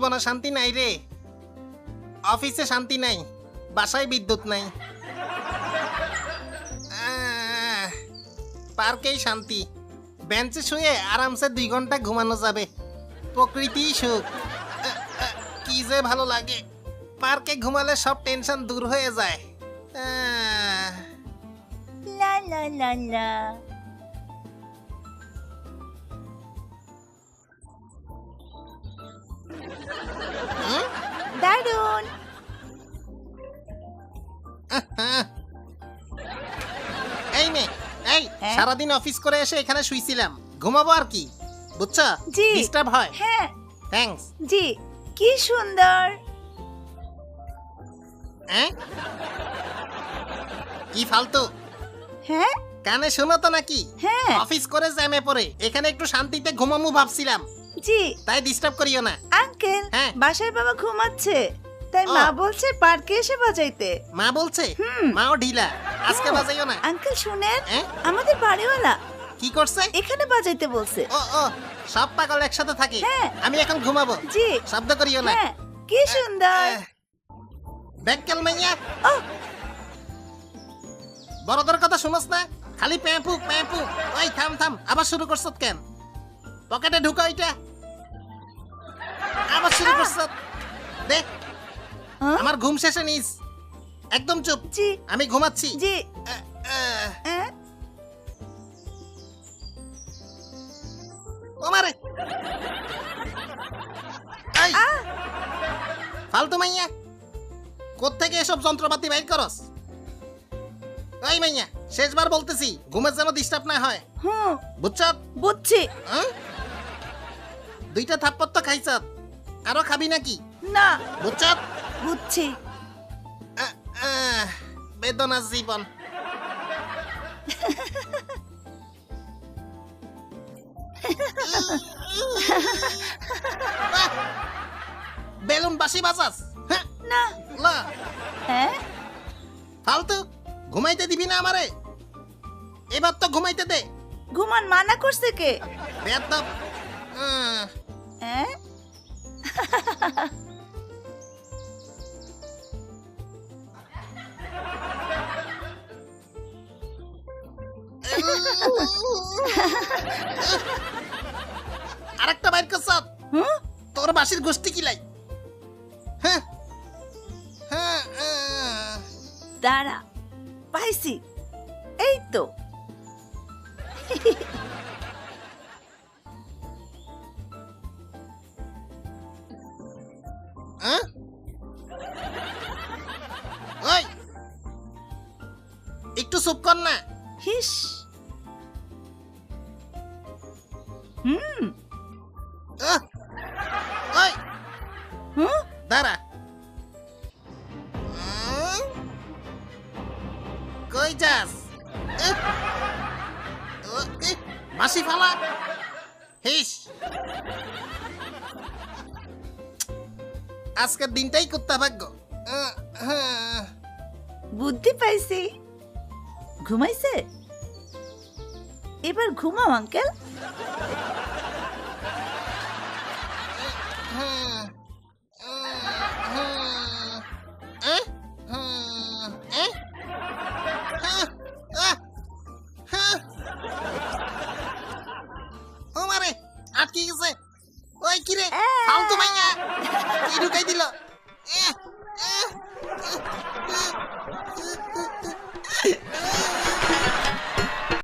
জীবনে শান্তি নাই রে। অফিসে শান্তি নাই, বাসায় বিদ্যুৎ নাই, পার্কেই শান্তি। বেঞ্চে শুয়ে আরামসে 2 ঘন্টা ঘুমানো যাবে। প্রকৃতি সুখ, কি যে ভালো লাগে। পার্কে ঘুমালে সব টেনশন দূর হয়ে যায়। লা লা লা লা। দারুণ। এই নে, এই সারাদিন অফিস করে এসে এখানে শুইছিলাম, ঘুমাবো আর কি, বুঝছো? জি। ডিস্টার্ব হয়। হ্যাঁ থ্যাঙ্কস। জি, কি সুন্দর। কি ফালতু, হ্যাঁ কানে শোনো তো নাকি? হ্যাঁ অফিস করে জ্যামে পড়ে এখানে একটু শান্তিতে ঘুমামু ভাবছিলাম, জি। তাই ডিস্টার্ব করিও না। আঙ্কেল, হ্যাঁ। বাসায় বাবা ঘুমাচ্ছে, তাই ও। মা বলছে পার্কে এসে বাজাইতে। মা বলছে? হুম। মাও ঢিলা, আজকে বাজাইও না। আঙ্কেল শুনেন, হ্যাঁ? আমাদের বাড়িওয়ালা কি করছে? এখানে বাজাইতে বলছে। ও ও, সব পাগল একসাথে থাকে। হ্যাঁ। আমি এখন ঘুমাবো, জি। শব্দ করিও না। হ্যাঁ, কি সুন্দর। ব্যাককেল মাইয়া, ও বড়দের কথা শুনস না, খালি প্যাঁপু প্যাঁপু। ওই থাম থাম, আবার শুরু করছত কেন? পকেটে ঢুকা ওইটা, আবার শুরু করছত। দেখ, হ্যাঁ? আমার ঘুম শেষে নিস, একদম চুপ। জি আমি ঘুমাচ্ছি। জি। আহ, আহ, হ্যাঁ? ও মারে, এই, ফালতু মাইয়া, কোত্থেকে এসব যন্ত্রপাতি বাইর করস? ওই মাইয়া, শেষবার বলতেছি, ঘুমের যেন ডিস্টার্ব না হয়, হুম, বুঝছ? বুঝছি। 2টা থাপ্পড় তো খাইছ, আরো খাবি নাকি? না, বুঝছ? বুঝছি। বেদনা জীবন। বেলুন বাসি বাজাস? হ্যাঁ, না। লা, হ্যাঁ? ফালতু, ঘুমাইতে দিবি না আমারে? এবার তো ঘুমাইতে দে। ঘুমান মানা করছে কে? বেয়াদব। হ্যাঁ? আরেকটা বাইর করছ? হুম? তোর বাসির গোষ্ঠী কিলাই। হ্যাঁ, হ্যাঁ, দাঁড়া, পাইছি, এই তো। হ্যাঁ? ওই, একটু চুপ কর না। হিস। হুম। আহ, ওই, হুম? দাঁড়া। কই যাস? মাসি ফালা, হিস। আজকের দিনটাই কুত্তা ভাগ্য। বুদ্ধি পাইছি। ঘুমাইছে? এবার ঘুমাও আঙ্কেল। ও মারে, আটকে গেছে। ওই কিরে, ফালতু মাইয়া, কি ঢুকাই দিল?